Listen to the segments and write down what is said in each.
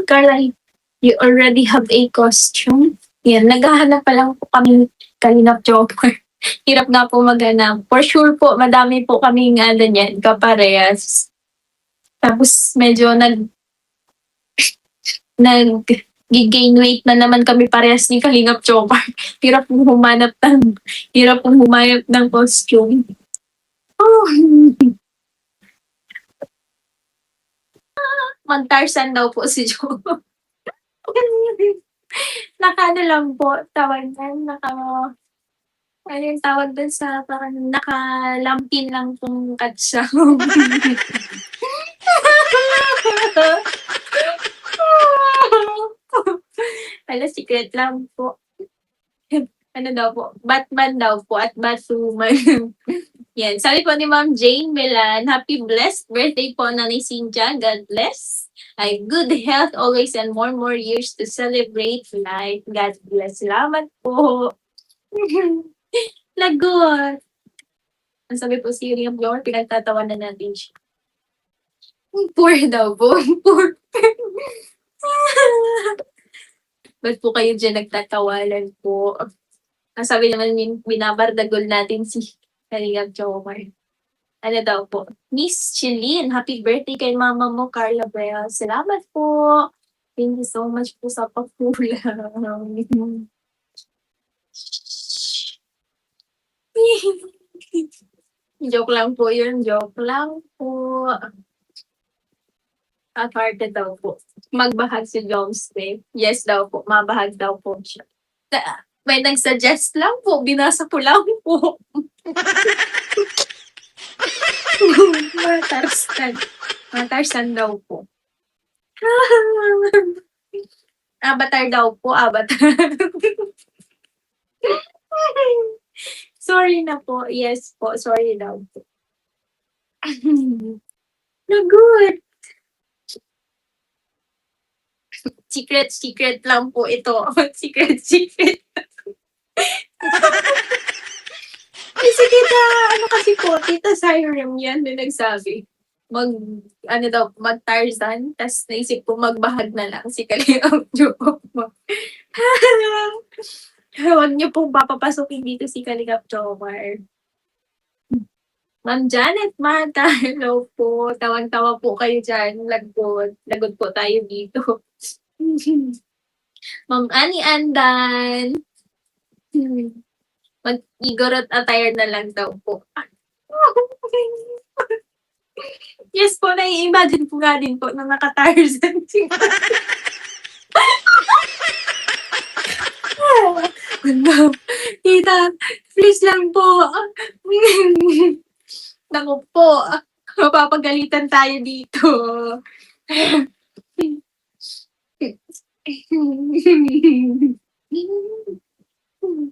Carla, you already have a costume? Yan, naghahanap pa lang po kami Kalingap Jopper. Hirap nga po maghanap. For sure po, madami po kaming niyan, kaparehas. Tapos medyo nag-gain weight na naman kami parehas ni Kalingap Jopper. Hirap po humanap ng costume. Oh. Mag-Tarzan daw po si Jo. Naka-ano lang po, tawag yan, ano yung tawag dun sa parang nakalampin lang pong katsa. Alas, secret lang po. Ano daw po? Batman daw po at Batwoman. Yan. Sabi po ni Ma'am Jane Milan, happy blessed birthday po, Nanay Cynthia. God bless. Ay, good health always and more years to celebrate life. God bless. Salamat po. Lagot. Ang sabi po si Ring of Glory, pinagtatawanan natin siya. Poor daw po. Poor. Ba't po kayo dyan nagtatawanan po? Ang sabi naman yung binabardagol natin si Kalingap Jomar. Ano daw po? Miss Chilin, happy birthday kay mama mo, Carla Brea. Salamat po. Thank you so much po sa pagkulang. Joke lang po yun. Joke lang po. At-hearted daw po. Magbahag si Jones Day. Yes daw po. Mabahag daw po siya. May nag-suggest lang po. Binasa ko lang po. Matarsan daw po. Avatar daw po. Avatar. Sorry na po. Yes po. Sorry daw po. No good. Secret lang po ito. Secret. Kasi tita Cyrem yan na nagsabi. Mag-Tarzan, tas naisip ko magbahag na lang si Kalingap Jomar. Huwag niyo pong papapasukin dito si Kalingap Jomar. Ma'am Janet Mata, hello po. Tawang-tawa po kayo dyan. Lagot po tayo dito. Ma'am Annie Andan. Mag-igorot attire na lang daw po. Yes po, nai-imagine po nga din po na naka-Tarzan. Tita, please lang po. Naku po, mapapagalitan tayo dito.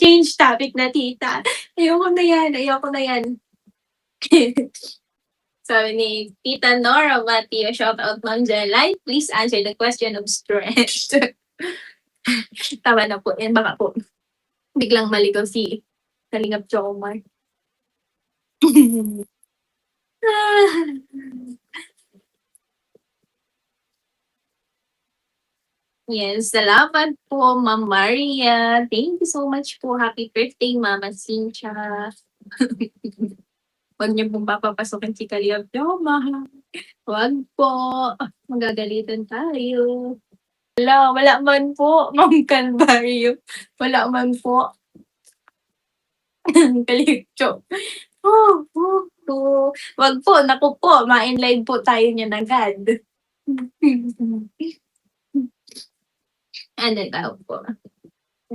Change topic na, tita. Ayoko na yan. Sabi ni Tita Nora Matio, shout out Ma'am Jelay, please answer the question of strength. Tama na po. Yan baka po biglang maligaw si Kalingap Jomar. Yes, salamat po, Ma'am Maria. Thank you so much po. Happy birthday, Mama Cynthia. Huwag niyo pong papapasukin si Kalingap Jomar. Huwag po. Magagalitan tayo. Wala man po, Ma'am Calvario. Wala man po. Kalingap. Wag po, naku po, ma-enlive po tayo niyan agad. Ano daw po?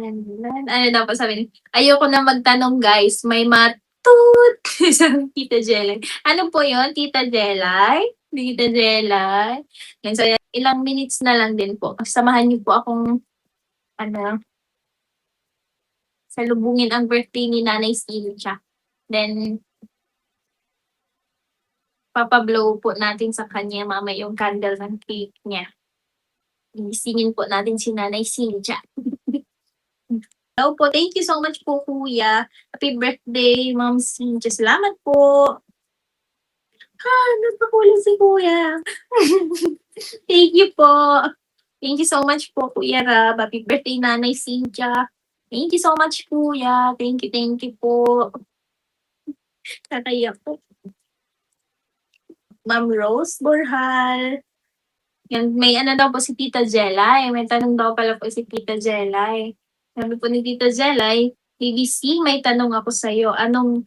Ano daw po sabi? Ayoko na magtanong guys, may matut. Isang Tita Jelay. Ano po yun, Tita Jelay? Tita Jelay? Yan, so ilang minutes na lang din po. Samahan niyo po akong salubungin ang birthday ni Nanay Cynthia. Then, papablow po natin sa kanya mama yung candle ng cake niya. Isingin po natin si Nanay Cynthia. Hello po. Thank you so much po, Kuya. Happy birthday, Ma'am Cynthia. Salamat po. Nagpakulang si Kuya. Thank you po. Thank you so much po, Kuya Rab. Happy birthday, Nanay Cynthia. Thank you so much, Kuya. Thank you po. Tataya po. Ma'am Rose Borhal. Yan, may ano daw po si Tita Jelay. May tanong daw pala po si Tita Jelay. Sabi po ni Tita Jelay, BBC, may tanong ako sa'yo. Ano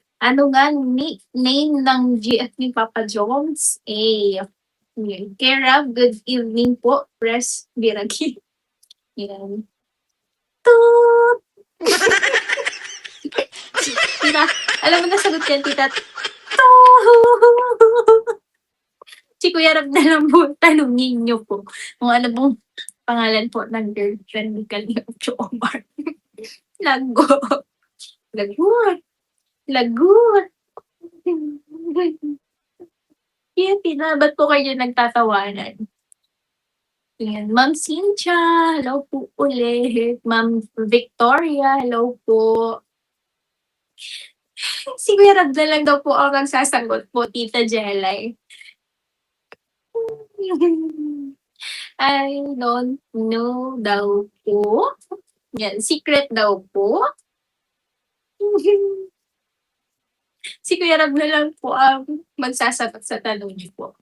nga name ng GF ni Papa Jones? Kera, good evening po. Press Biragi. Yan. Toot! Tita, alam mo na sagot yan, Tita. Toot! Si Kuya Rab na lang po, tanungin niyo po kung ano pong pangalan po ng girlfriend ni Kalingap Omar. Lago. Lagot. Lagot. Kaya ba't po kayo nagtatawanan? Yan. Ma'am Cynthia, hello po ulit. Ma'am Victoria, hello po. Si Kuya Rab na lang daw po ang magsasagot po, Tita Jelay. I don't know daw po. Yan, secret daw po. Si Kuya Rab na lang po ang magsasagot sa tanong niyo po.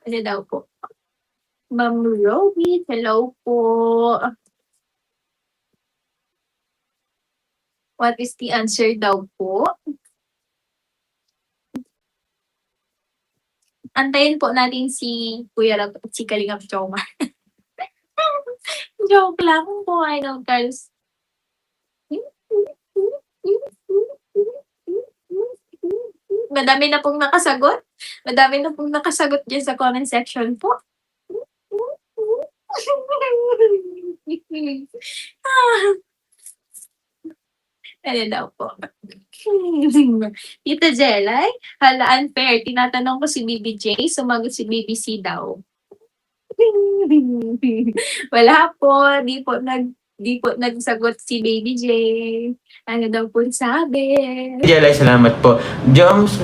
Ano daw po? Ma'am Roby, hello po. What is the answer daw po? Antayin po natin si Kuya Rab at si Kalingap Jomar. Joke lang po, Idol Girls. Madami na pong nakasagot. Madami na pong nakasagot dyan sa comment section po. Ano daw po? Tita Jelay, hala unfair. Tinatanong ko si BBJ, sumagot si BBC daw. Wala po, di po nagsagot si Baby J. Ano daw po sabi? Jelay, salamat po. Joms,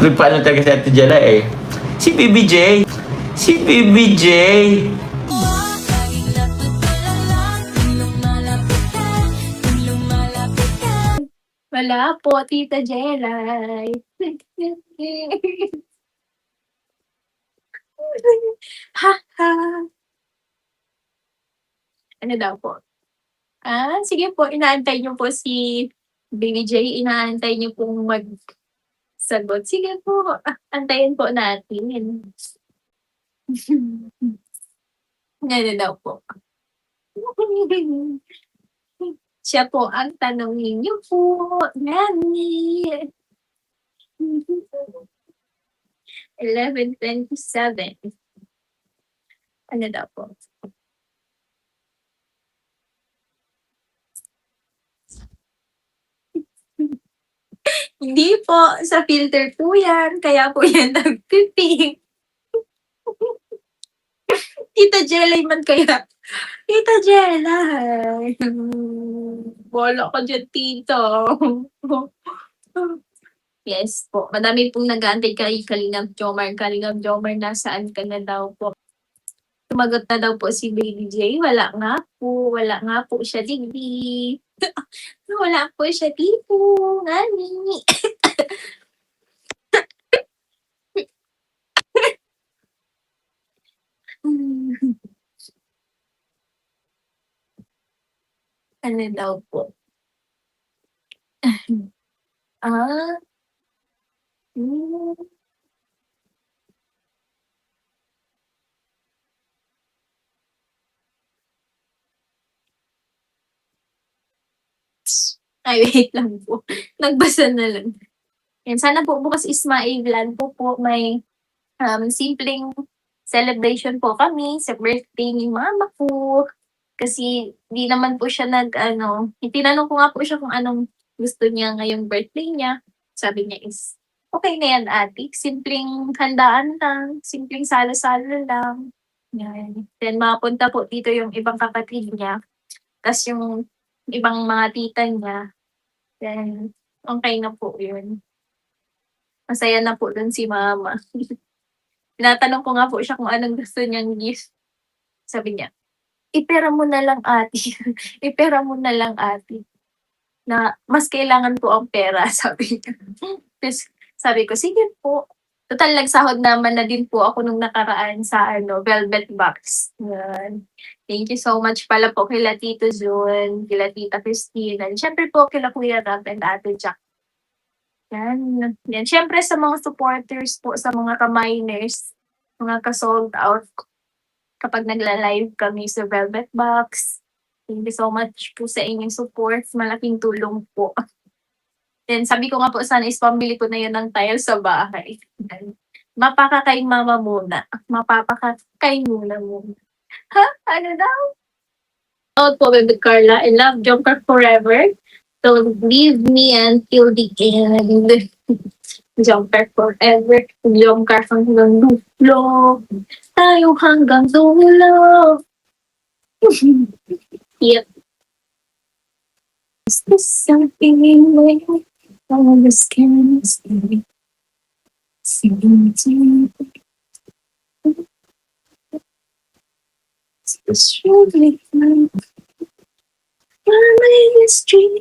nagpaano talaga si Ate Jelay eh. Si BBJ. Si BBJ. Wala po, Tita Jelay. Ha, ha. Ano daw po? Sige po, inaantay niyo po si Baby J. Inaantay niyo pong magsagot. Sige po, antayin po natin. Ano daw po? Siya po ang tanongin niyo po, Nani. 11:27. Ano daw po? Hindi po, sa filter po yan. Kaya po yan nag-pink. Tita Jelay man kaya. Tita Jelay. Wala ka dyan, tita. Yes po. Madami pong nag-aantay kay Kalingap Jomar. Kalingap Jomar, nasaan ka na daw po? Sumagot na daw po si Baby J. Wala nga po. Wala nga po siya, digdi. Wala po siya dito. Nani. Ano daw po? Ah. Ay, wait lang po. Nagbasa na lang. Yan, sana po bukas is mailan po may simpleng celebration po kami sa birthday ni mama ko. Kasi di naman po siya tinanong ko nga po siya kung anong gusto niya ngayong birthday niya. Sabi niya is, okay na yan ate. Simpleng handaan lang, simpleng salo-salo lang. Yan. Then mapunta po dito yung ibang kapatid niya. Tapos yung ibang mga tita niya. Then, Okay na po yun. Masaya na po dun si mama. Tinatanong ko nga po siya kung anong gusto niyang gift. Sabi niya, "Ipera mo na lang ate, ipera mo na lang ate." Na mas kailangan ko ang pera sabi niya. Ta's sabi ko, "Sige po." Total nagsahod naman na din po ako nung nakaraan sa ano, velvet box, 'yan. Thank you so much pala po kila Tito Jun, kila Tita Christine, and siyempre po kila Kuya Rab and Ate Jack. 'Yan, 'yan. Siyempre sa mga supporters po, sa mga ka-miners, mga ka-sold out kapag nagla-live kami sa Velvet Box. Thank you so much po sa inyong support, malaking tulong po. Then sabi ko nga po sana is pambili ko na yun ng tile sa bahay. Mapaka kay mama muna, mapapaka kay muna muna. Ha? Ano daw? Out po, Bebe Carla. I love Jumper forever. Don't leave me until the end. Jumper forever. Jumper hanggang dulo. Tayo hanggang dulo. Yep. Is this something like all the scans? Singing to you. It's surely fun. My street